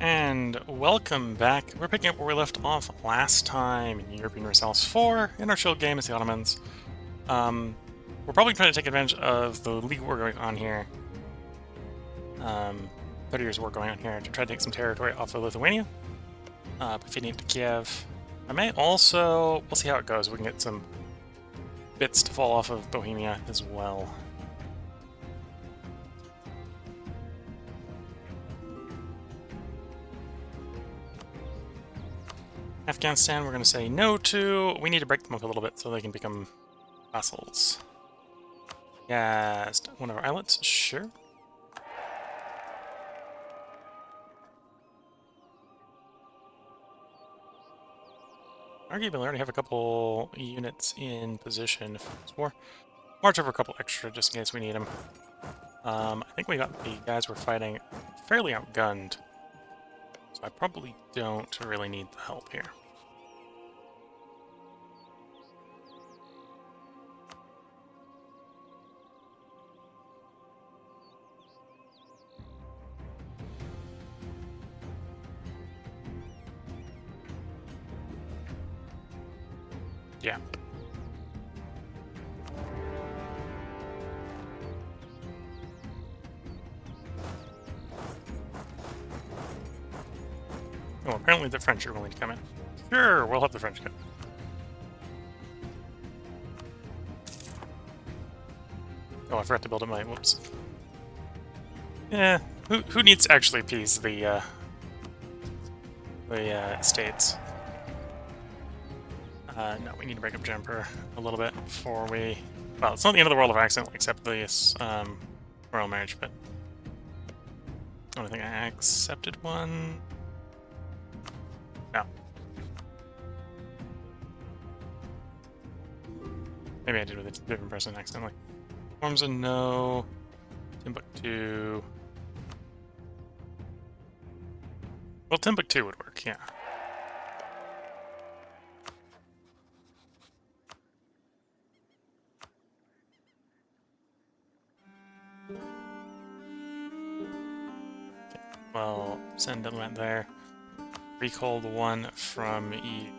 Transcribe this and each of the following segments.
And welcome back. We're picking up where we left off last time in Europa Universalis 4 in our shield game as the Ottomans. We're probably trying to take advantage of the legal war going on here. 30 years war going on here to try to take some territory off of Lithuania. Defeating it to Kiev. I may also, we'll see how it goes. We can get some bits to fall off of Bohemia as well. Afghanistan, we're going to say no to. We need to break them up a little bit so they can become vassals. Yes, one of our islets, sure. Arguably, we already have a couple units in position for this war. March over a couple extra just in case we need them. I think we got the guys we're fighting fairly outgunned, so I probably don't really need the help here. Yeah. Oh, apparently the French are willing to come in. Sure, we'll have the French come. Oh, I forgot to build up my... whoops. Yeah, who needs to actually appease the states? No, we need to break up Jumper a little bit before we... Well, it's not the end of the world if I accidentally accept this royal marriage, but... I don't think I accepted one. No. Maybe I did with a different person accidentally. Forms a no. Timbuktu. Well, Timbuktu would work, yeah. Well, send element there. Recall the one from E.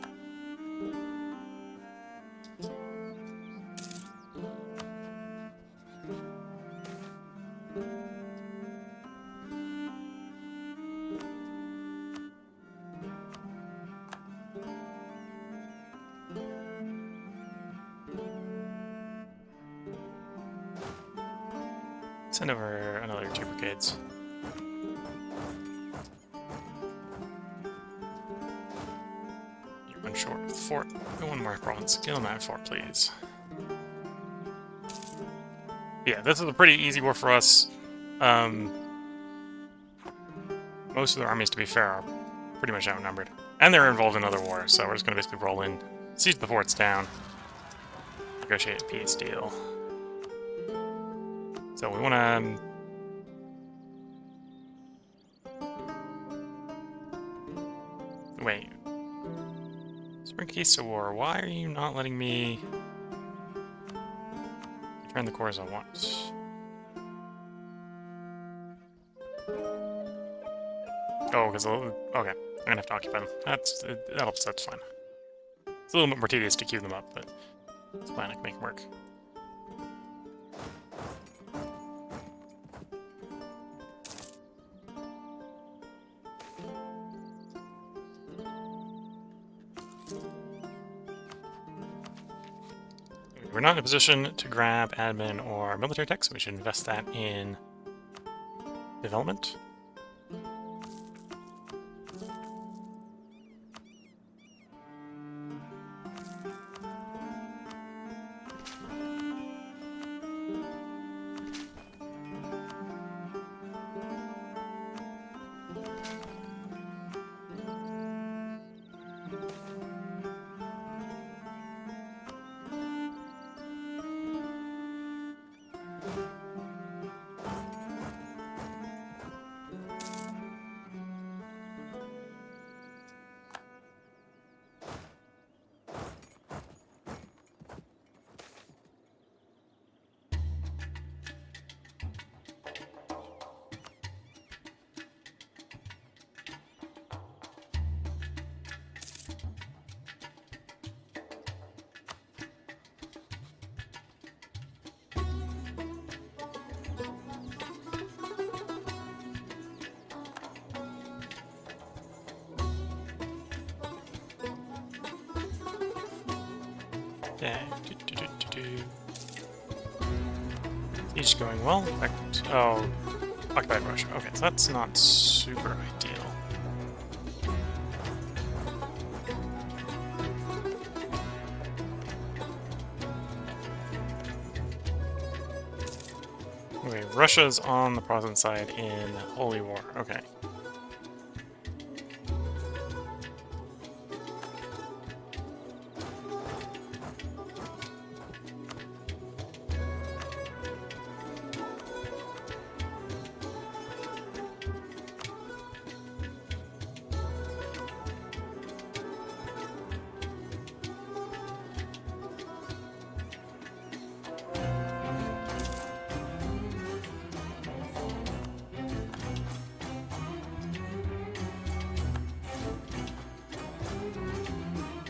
Send over another 2 brigades. You're one short with the fort. Go one more province. Kill him at fort, please. Yeah, this is a pretty easy war for us. Most of their armies, to be fair, are pretty much outnumbered. And they're involved in other wars, so we're just going to basically roll in, siege the forts down, negotiate a peace deal. So we want to... Wait. Spring-Kisa War, why are you not letting me turn the cores I want? Oh, because... Okay, I'm gonna have to occupy them. That's fine. It's a little bit more tedious to queue them up, but it's fine, I can make it work. We're not in a position to grab admin or military tech, so we should invest that in development. Yeah. Siege going well. In fact, oh, occupied Russia. Okay, so that's not super ideal. Okay, Russia's on the Protestant side in Holy War. Okay.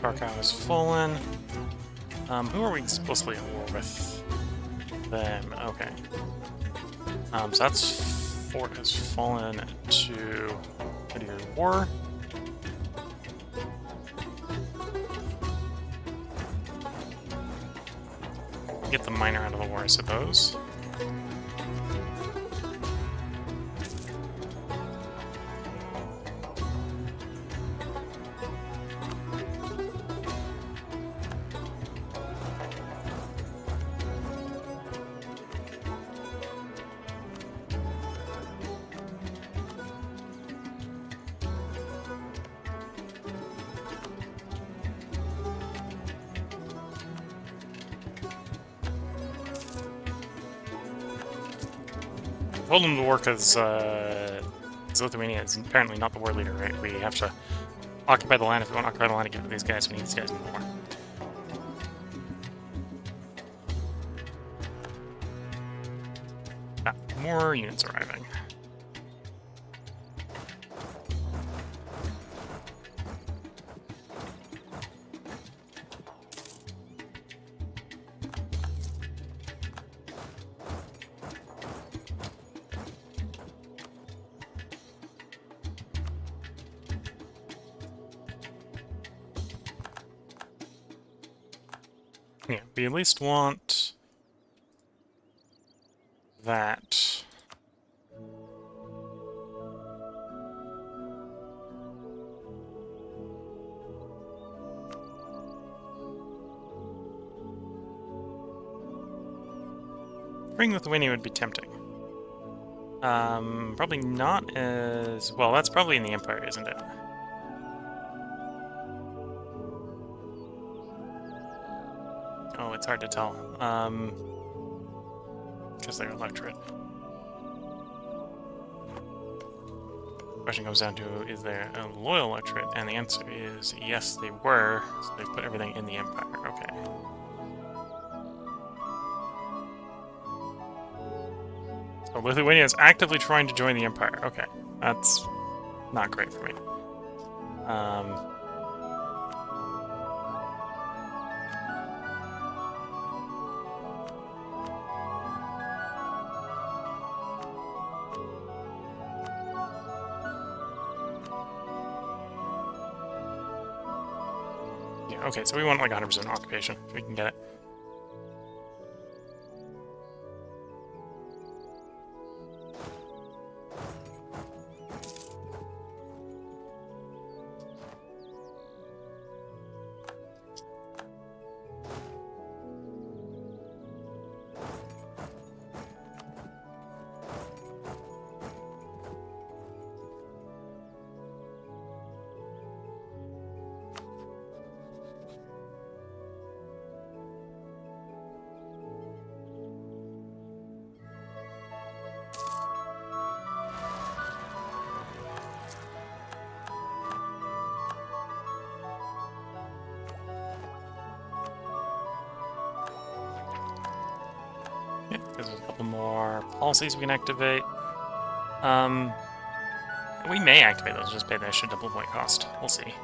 Kharkov has fallen. Who are we explicitly at war with? Them. Okay. So that's fort has fallen to your war. Get the minor out of the war, I suppose. Told him to work as Lithuania is apparently not the war leader, right? We have to occupy the land. If we want to occupy the land and give it to these guys, we need these guys more. More units arriving. Yeah, we at least want that. Freeing Lithuania would be tempting. Probably not as... well, that's probably in the Empire, isn't it? Oh, it's hard to tell. Because they're electorate. Question comes down to, is there a loyal electorate? And the answer is yes, they were. So they put everything in the Empire. Okay. So Lithuania is actively trying to join the Empire. Okay, that's not great for me. Yeah, okay, so we want like 100% occupation, if we can get it. Yeah, there's a couple more policies we can activate. We may activate those, just pay the extra double point cost. We'll see.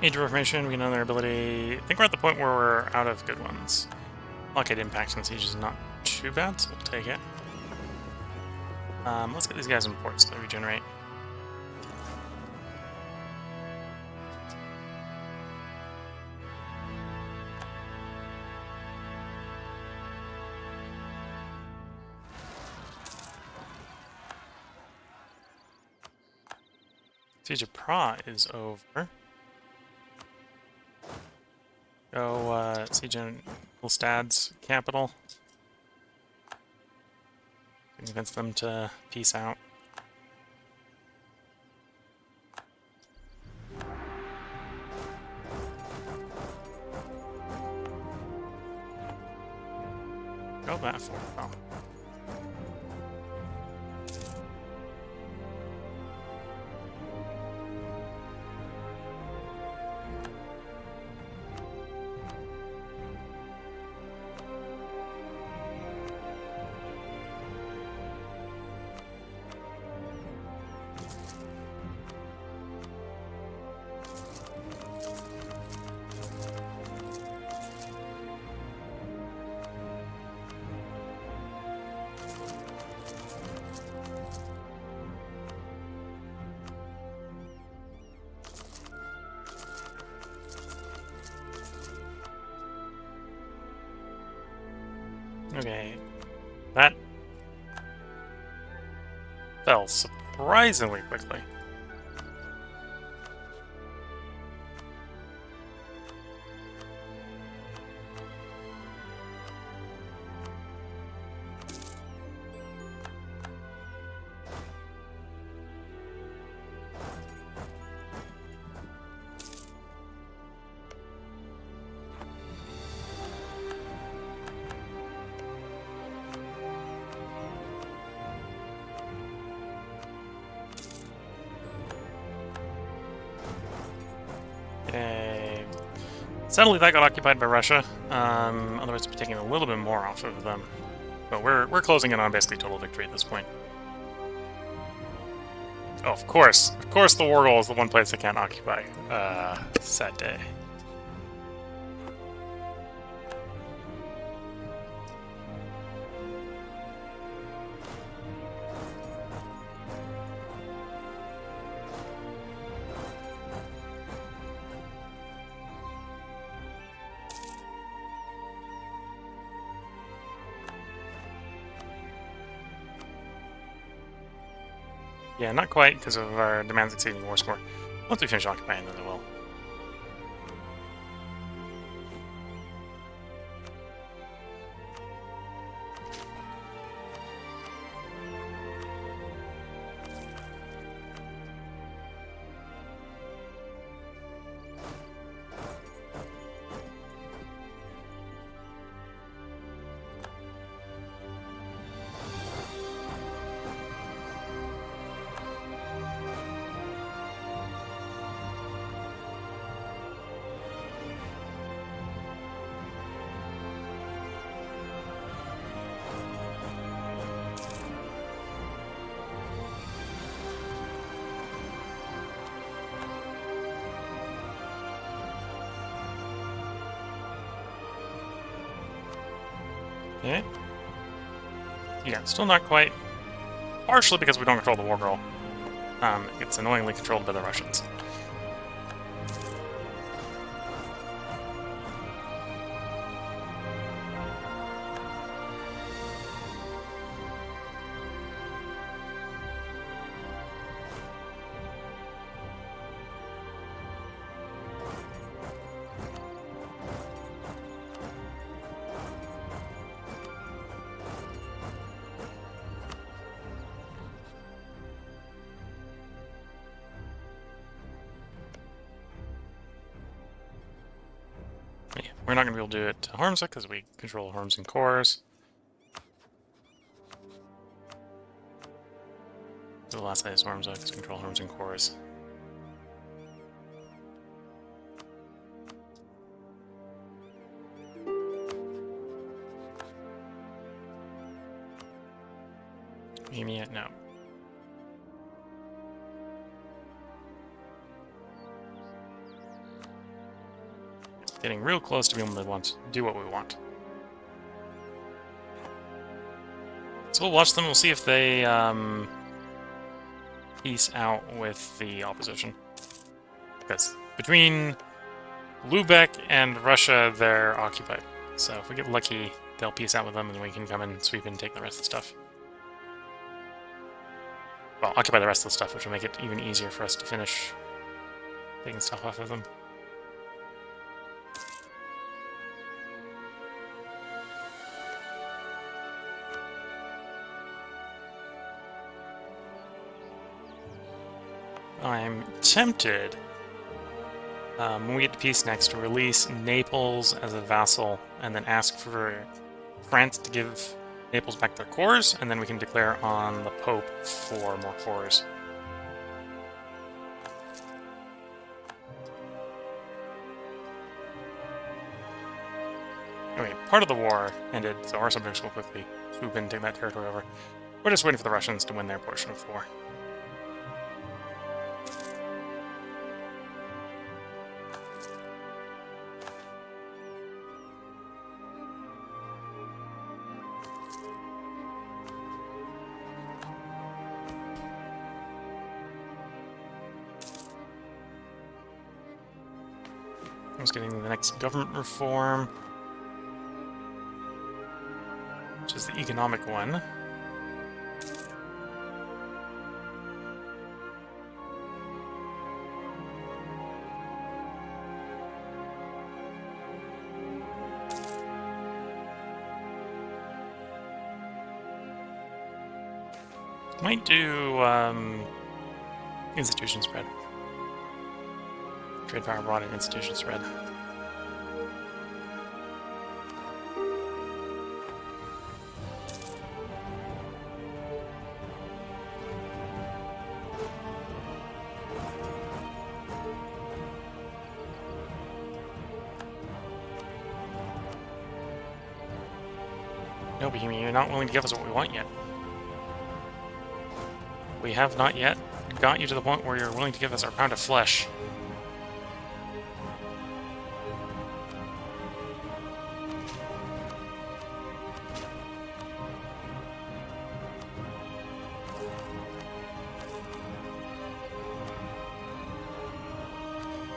Age of Reformation, we get another ability. I think we're at the point where we're out of good ones. Blockade Impact on Siege is not too bad, so we'll take it. Let's get these guys in port so they regenerate. Siege of Prague is over. Go siege in Ulstad's capital. Convince them to peace out. Go that for oh. Okay, that fell surprisingly quickly. Okay. Sadly, that got occupied by Russia. Otherwise, we'd be taking a little bit more off of them. But we're closing in on basically total victory at this point. Oh, of course. Of course the war goal is the one place they can't occupy. Sad day. Yeah, not quite because of our demands exceeding war score. Once we finish occupying, then it will. Okay. Yeah, still not quite. Partially because we don't control the war goal. It's annoyingly controlled by the Russians. Yeah, we're not going to be able to do it to Hormuz because we control Hormuz and cores. The last side is Hormuz because we control Hormuz and cores. Bohemia, no. Getting real close to being able to do what we want. So we'll watch them, we'll see if they peace out with the opposition. Because between Lubeck and Russia, they're occupied. So if we get lucky, they'll peace out with them and we can come and sweep and take the rest of the stuff. Well, occupy the rest of the stuff, which will make it even easier for us to finish taking stuff off of them. I'm tempted, when we get to peace next, to release Naples as a vassal, and then ask for France to give Naples back their cores, and then we can declare on the Pope for more cores. Okay, part of the war ended, so our subjects will quickly swoop in and take that territory over. We're just waiting for the Russians to win their portion of the war. I was getting the next government reform, which is the economic one. Might do institution spread. Trade power brought in institution spread. No, Bohemia, you're not willing to give us what we want yet. We have not yet got you to the point where you're willing to give us our pound of flesh.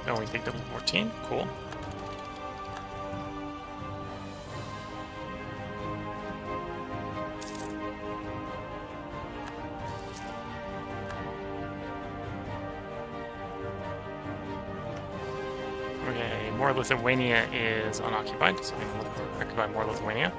Oh, we take double 14. Cool. Okay, more Lithuania is unoccupied, so we can occupy more Lithuania.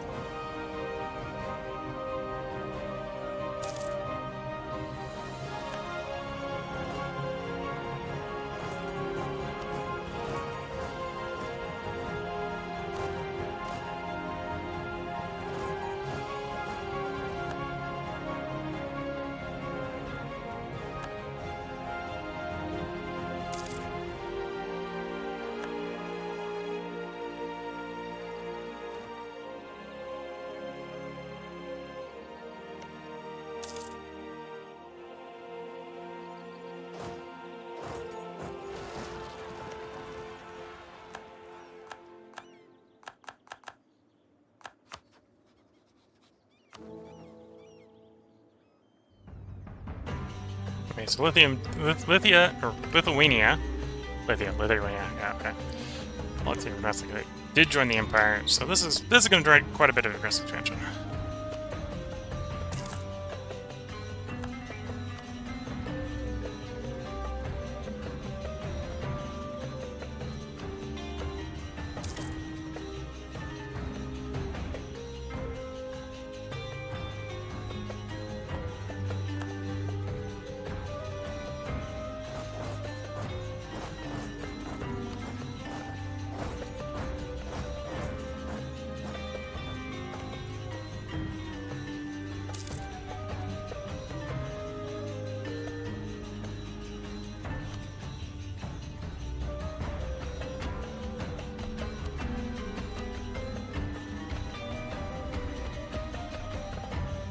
Okay, so Lithuania, yeah, okay. Let's see, domestically did join the Empire, so this is going to drag quite a bit of aggressive expansion.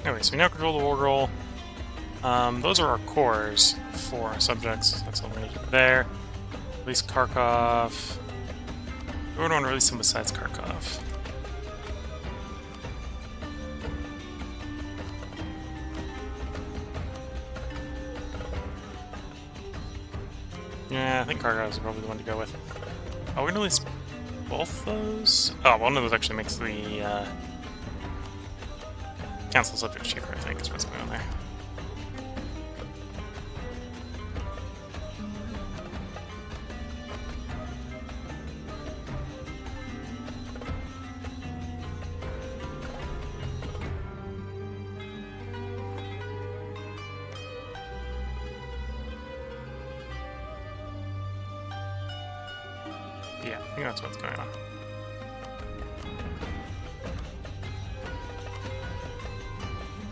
Anyway, so we now control the war roll. Those are our cores for our subjects. That's what we're going to do there. Release Kharkov. We would want to release him besides Kharkov. Yeah, I think Kharkov is probably the one to go with. Oh, we're gonna release both those? Oh, one of those actually makes the council subject cheaper, I think, is what's going on there. Yeah, I think that's what's going on.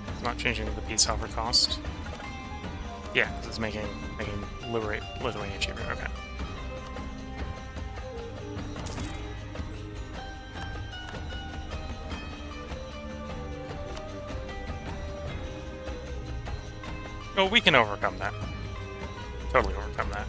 It's not changing the peace offer cost. Yeah, because it's making Liberate Lithuania cheaper. Okay. Oh, we can overcome that. Totally overcome that.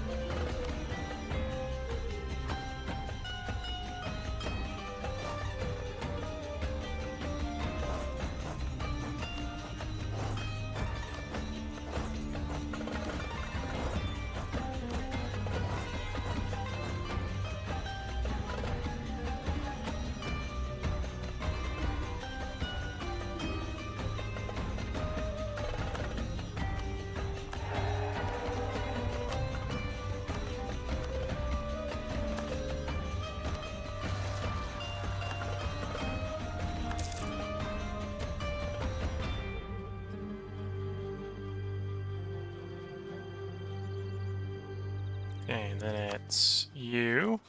Okay, then it's you,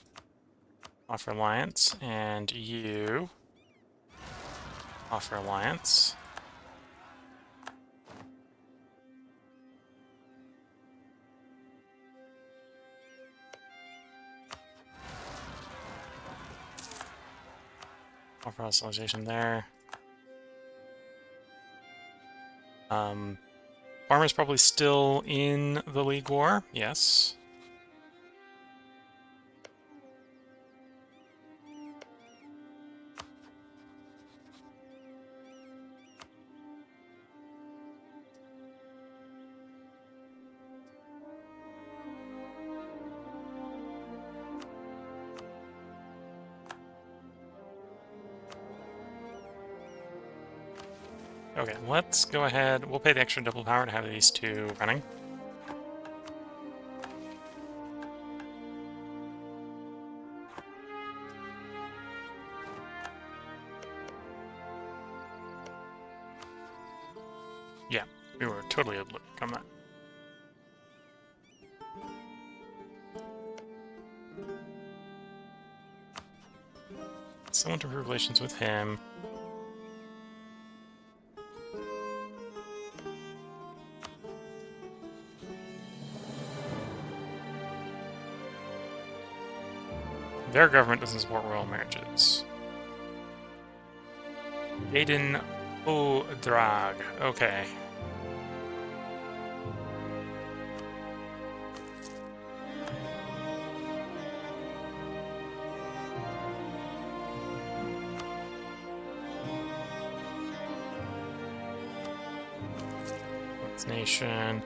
offer alliance, and you, offer alliance. Offer hostiliation there. Farmer's probably still in the League War, yes. Okay, let's go ahead. We'll pay the extra double power to have these two running. Yeah, we were totally able to overcome that. Someone to improve relations with him. Their government doesn't support royal marriages. Aiden Odrag. Okay. What's nation?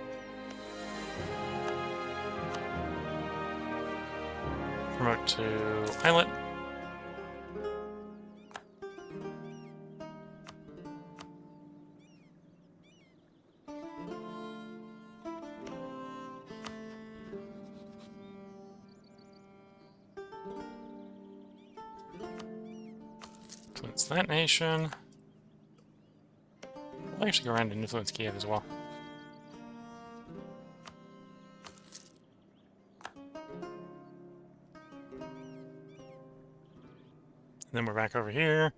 Promote to islet. Influence that nation. I'll actually go around and influence Kiev as well. Then we're back over here.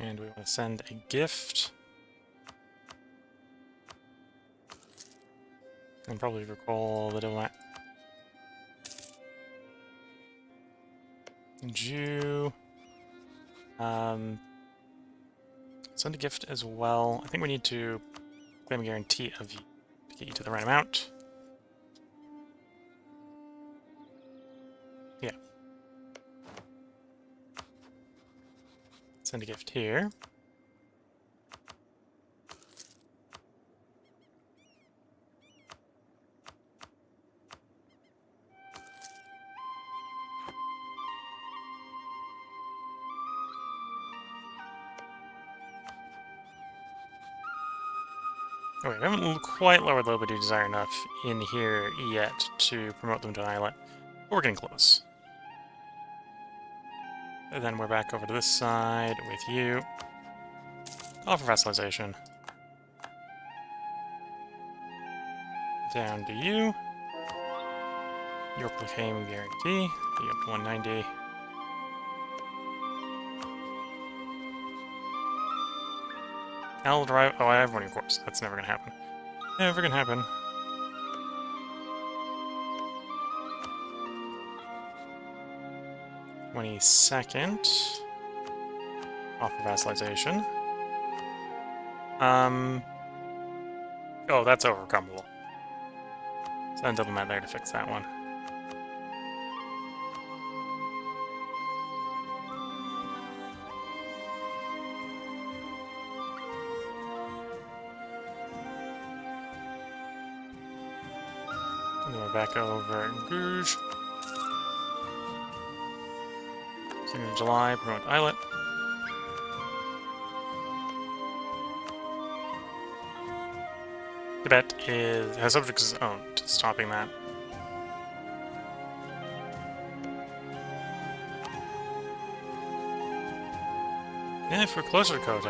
And we want to send a gift. And probably recall the diplomat. Jew. Send a gift as well. I think we need to claim a guarantee of you to get you to the right amount. Send a gift here. Okay, I haven't quite lowered Liberty Desire enough in here yet to promote them to an islet, but we're getting close. And then we're back over to this side with you. Call for vassalization. Down to you. Your claim guarantee. You up to 190. I'll drive. Oh, I have one, of course. That's never gonna happen. Never gonna happen. $22nd. Offer vassalization. Oh, that's overcomable. Send a diplomat there to fix that one. And then we're back over in Gouge. Beginning of July, promote islet. Tibet has subjects of its own, stopping that. Yeah, if we're closer to Kote.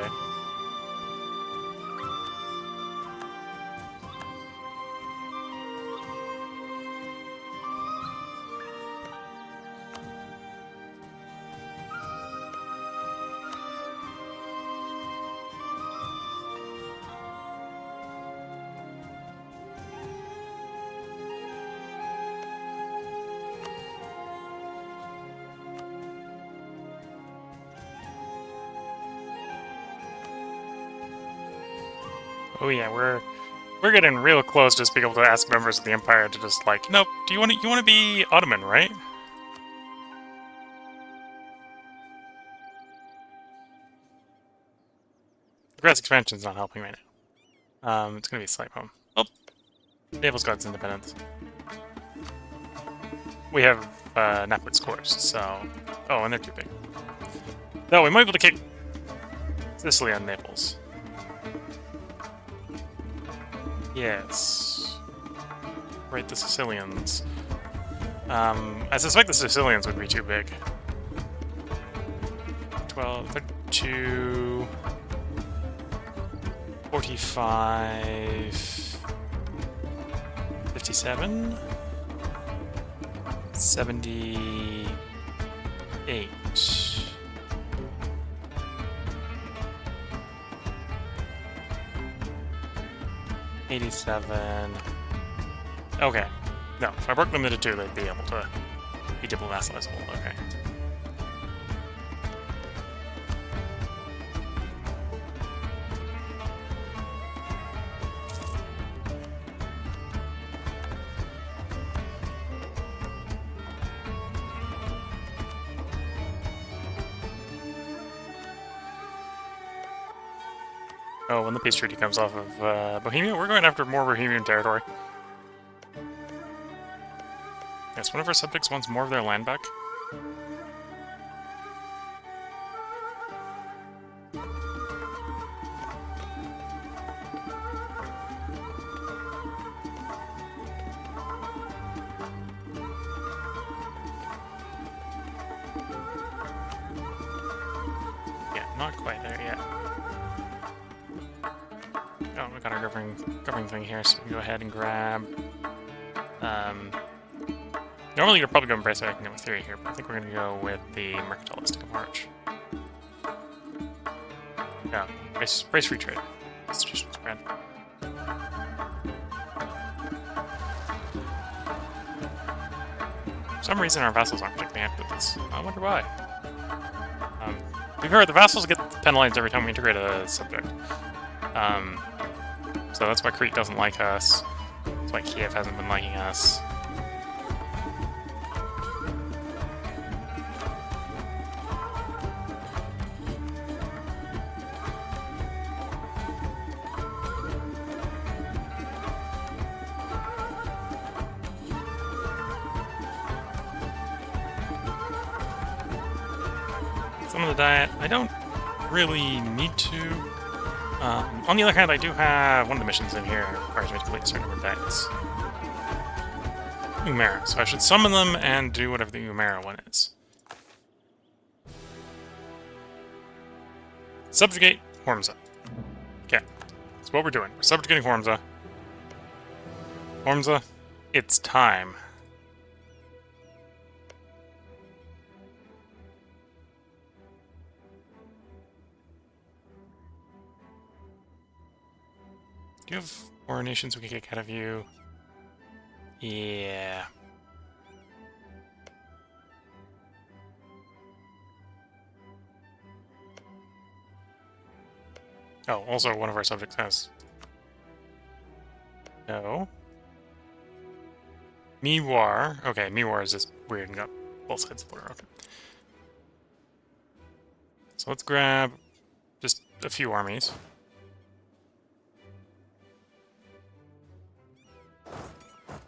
Oh yeah, we're getting real close to just being able to ask members of the Empire to just like, nope, do you want to be Ottoman, right? The grass expansion's not helping right now. It's gonna be a slight home. Oh, Naples got its independence. We have Napoli scores, so oh, and they're too big. No, we might be able to kick Sicily on Naples. Yes. Right, the Sicilians. I suspect the Sicilians would be too big. 12, 32... 45... 57... 78... 87... Okay. No, if I broke them into two, they'd be able to be diplomatizable. Okay. Oh, when the peace treaty comes off of Bohemia, we're going after more Bohemian territory. Yes, one of our subjects wants more of their land back. Yeah, not quite there yet. Oh, we got our governing thing here, so we can go ahead and grab... Normally you're probably going to embrace academic theory here, but I think we're going to go with the mercantilistic approach. Yeah, brace free trade. Institutional spread. For some reason our vassals aren't particularly happy with this. I wonder why. We've heard the vassals get penalized every time we integrate a subject. So that's why Crete doesn't like us. That's why Kiev hasn't been liking us. Some of the diet, I don't really need to. On the other hand, I do have one of the missions in here requires me to complete a certain number of diets. Umera, so I should summon them and do whatever the Umera one is. Subjugate Hormza. Okay, that's what we're doing. We're subjugating Hormza. Hormza, it's time. Do you have more nations we can kick out of you? Yeah. Oh, also one of our subjects has... No. Miwar. Okay, Miwar is just weird and got both sides of the border. Okay. So let's grab just a few armies.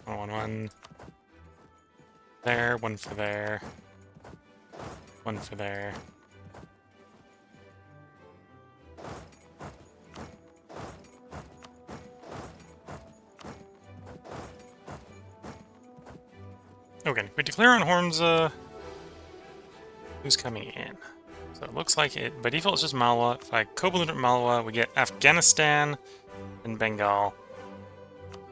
One there, one for there, one for there. Okay, we declare on Hormza who's coming in. So it looks like it, by default it's just Malwa. If I co-belligerent Malwa, we get Afghanistan and Bengal.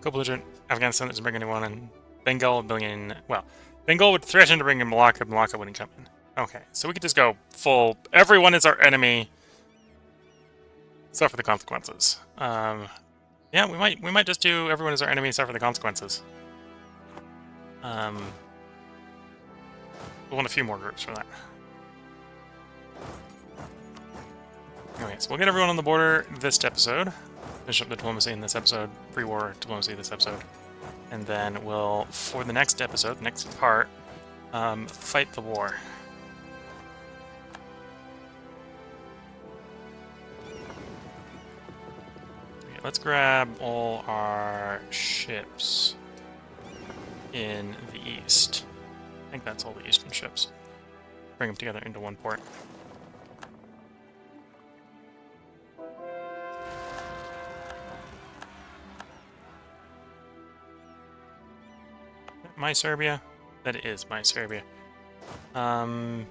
Co-belligerent Afghanistan doesn't bring anyone, and Bengal would bring in, well, Bengal would threaten to bring in Malacca, Malacca wouldn't come in. Okay, so we could just go full, everyone is our enemy, suffer the consequences. Yeah, we might just do everyone is our enemy, suffer the consequences. We'll want a few more groups for that. Okay, so we'll get everyone on the border this episode. Finish up the diplomacy in this episode, pre-war diplomacy this episode. And then we'll, for the next episode, the next part, fight the war. Okay, let's grab all our ships in the east. I think that's all the eastern ships. Bring them together into one port. My Serbia? That is my Serbia. Wait,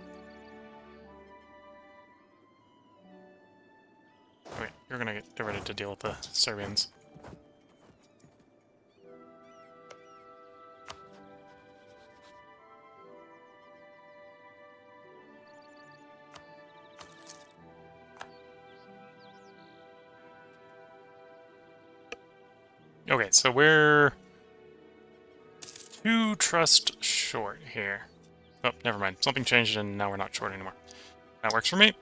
you're gonna get ready to deal with the Serbians. Okay, so we're 2 trust short here. Oh, never mind. Something changed and now we're not short anymore. That works for me.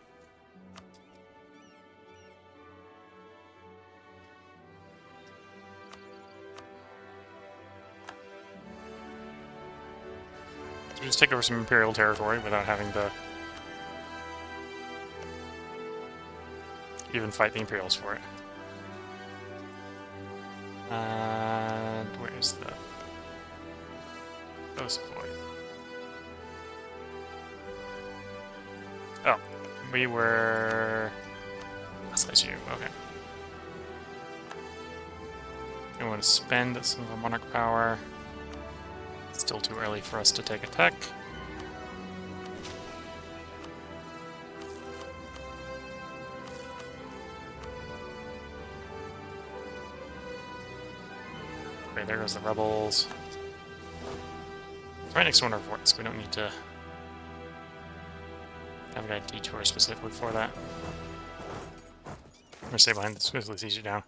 So we just take over some Imperial territory without having to even fight the Imperials for it. And where's the Osavoy? Oh, we were... That's you, okay. We want to spend some of our monarch power. It's still too early for us to take a tech. Okay, there goes the rebels. It's right next to one of our forts. We don't need to have a guy detour specifically for that. I'm gonna stay behind this, swiftly siege it down.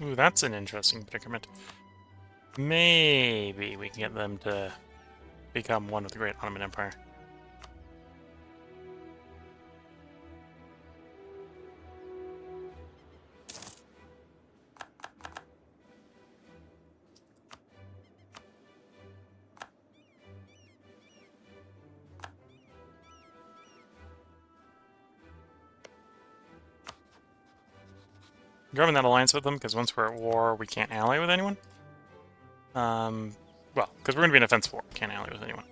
Ooh, that's an interesting predicament. Maybe we can get them to become one with the Great Ottoman Empire. Grabbing that alliance with them, because once we're at war, we can't ally with anyone. Well, because we're going to be in a offensive war. We can't ally with anyone.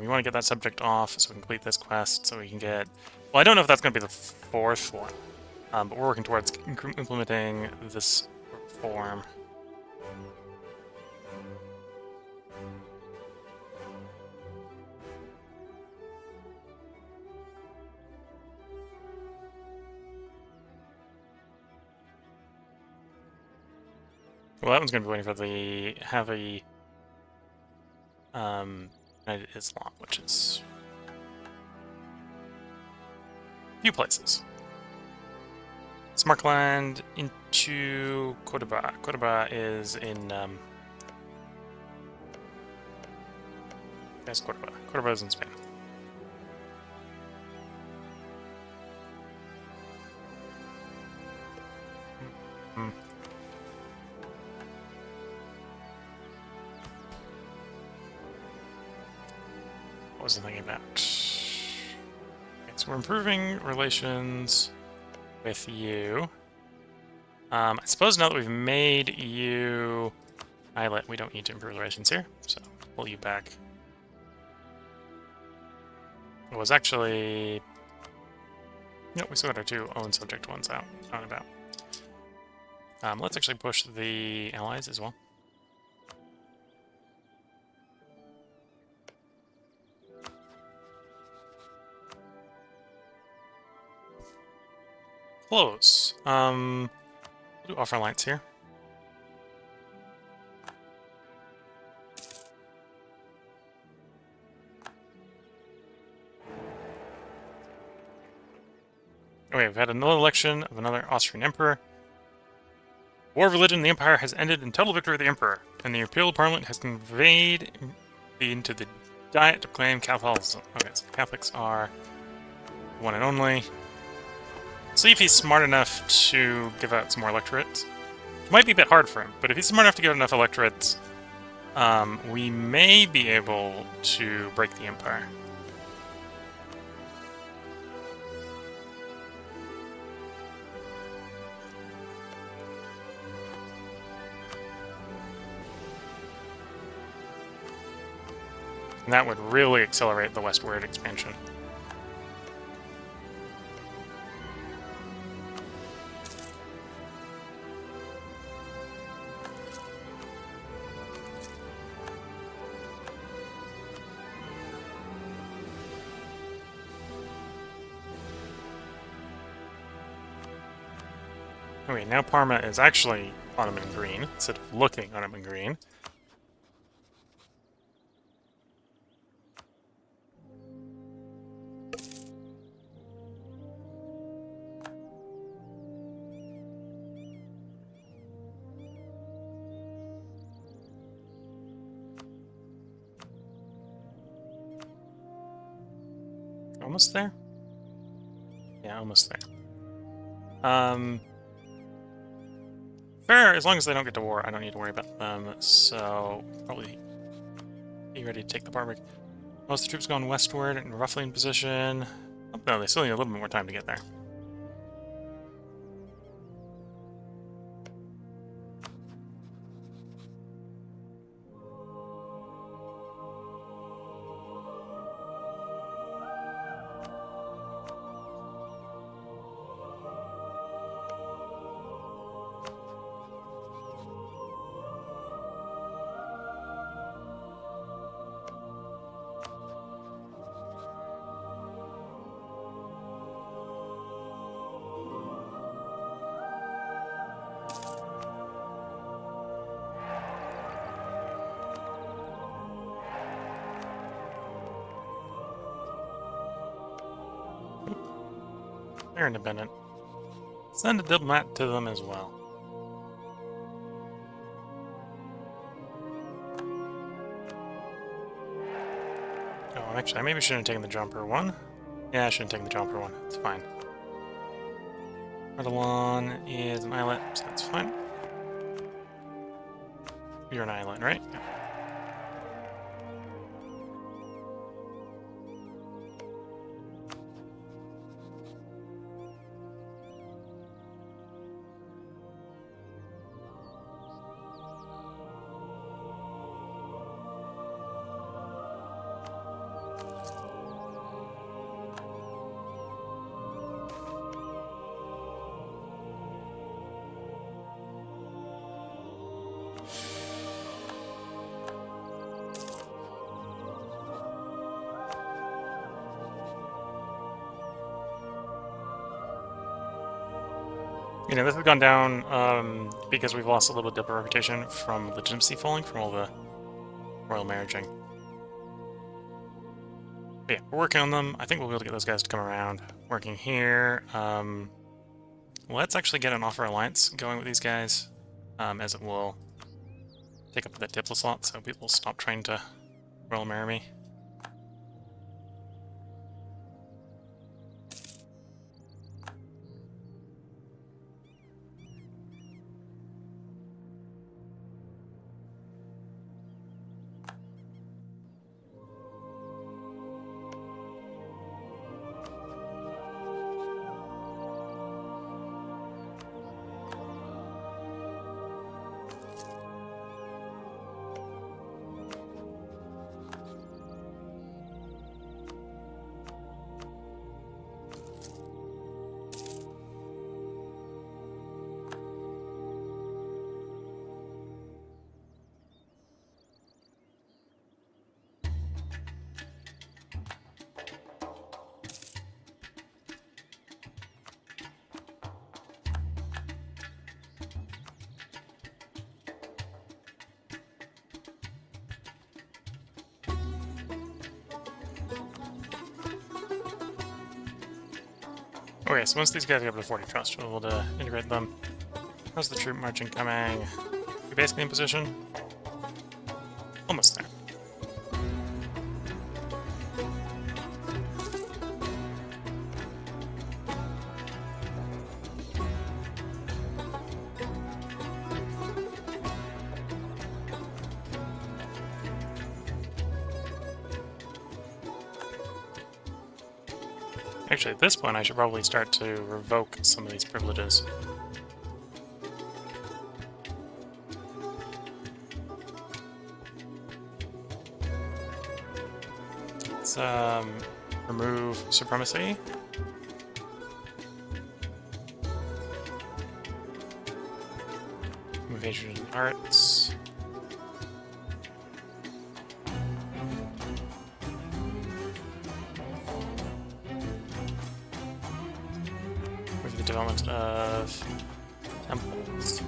We want to get that subject off so we can complete this quest, so we can get... Well, I don't know if that's going to be the fourth one, but we're working towards implementing this reform. Well, that one's going to be waiting for the heavy United Islam, which is a few places. Smartland into Cordoba. Cordoba is in yes, Cordoba. Cordoba is in Spain. What was I thinking about? Okay, so we're improving relations with you. I suppose now that we've made you islet, we don't need to improve relations here, so pull you back. It was actually... No, we still got our two own subject ones out and about. Let's actually push the allies as well. Close. We'll do offer alliance here. Okay, we've had another election of another Austrian emperor. War of religion in the empire has ended in total victory of the emperor, and the imperial parliament has conveyed into the diet to claim Catholicism. Okay, so Catholics are one and only. See if he's smart enough to give out some more electorates. It might be a bit hard for him, but if he's smart enough to give enough electorates, we may be able to break the empire. And that would really accelerate the westward expansion. Okay, now Parma is actually Ottoman green, instead of looking Ottoman green. Almost there? Yeah, almost there. Fair, as long as they don't get to war, I don't need to worry about them, so probably be ready to take the Barbaric. Most of the troops going westward and roughly in position. Oh, no, they still need a little bit more time to get there. They're independent. Send a diplomat to them as well. Actually, I maybe shouldn't have taken the jumper one. Yeah, I shouldn't have taken the jumper one. It's fine. Redalon is an islet, so that's fine. You're an islet, right? Yeah. You know, this has gone down because we've lost a little bit of reputation from legitimacy falling from all the royal marriaging. But yeah, we're working on them. I think we'll be able to get those guys to come around. Working here. Let's actually get an offer alliance going with these guys, as it will take up that diplo slot, so people will stop trying to royal marry me. Okay, so once these guys get up to 40 trust, we'll be able to integrate them. How's the troop marching coming? We're basically in position. Almost there. Actually, at this point, I should probably start to revoke some of these privileges. Let's remove supremacy. Remove hatred and arts. Development of temples.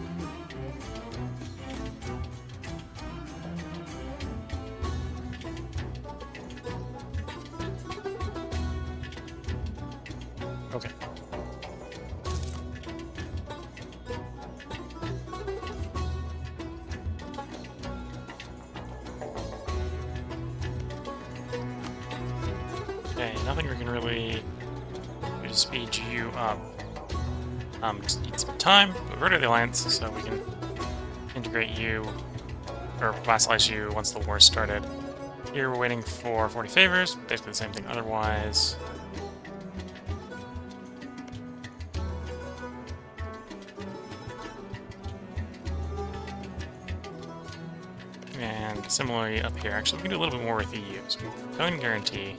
Okay. Okay, nothing we can really do to speed you up. Just need some time, but we're to the alliance, so we can integrate you, or vassalize you once the war started. Here we're waiting for 40 favors, basically the same thing otherwise. And similarly up here, actually we can do a little bit more with EU, so Italian guarantee.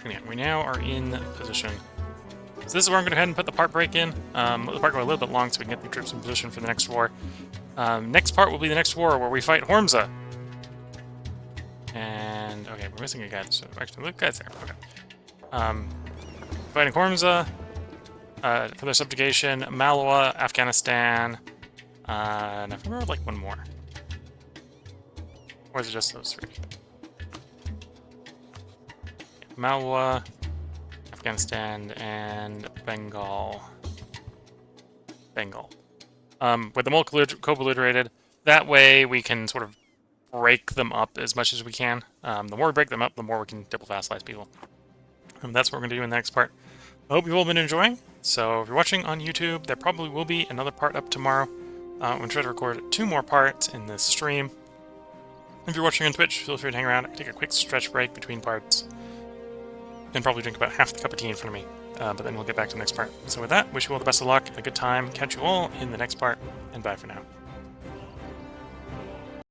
And yeah, we now are in position. So this is where I'm going to go ahead and put the part break in. Let the part go a little bit long so we can get the troops in position for the next war. Next part will be the next war where we fight Hormza. And, okay, we're missing a guy. So actually, the guy's there. Okay. Fighting Hormza for their subjugation. Malawa, Afghanistan. And I remember like one more. Or is it just those three? Malawa, Afghanistan, and Bengal. With them all co-beliterated. That way we can sort of break them up as much as we can. The more we break them up, the more we can double vassalize people. And that's what we're going to do in the next part. I hope you've all been enjoying. So if you're watching on YouTube, there probably will be another part up tomorrow. I'm going to try to record 2 more parts in this stream. If you're watching on Twitch, feel free to hang around. I can take a quick stretch break between parts. And probably drink about half the cup of tea in front of me. But then we'll get back to the next part. So with that, wish you all the best of luck, a good time. Catch you all in the next part, and bye for now.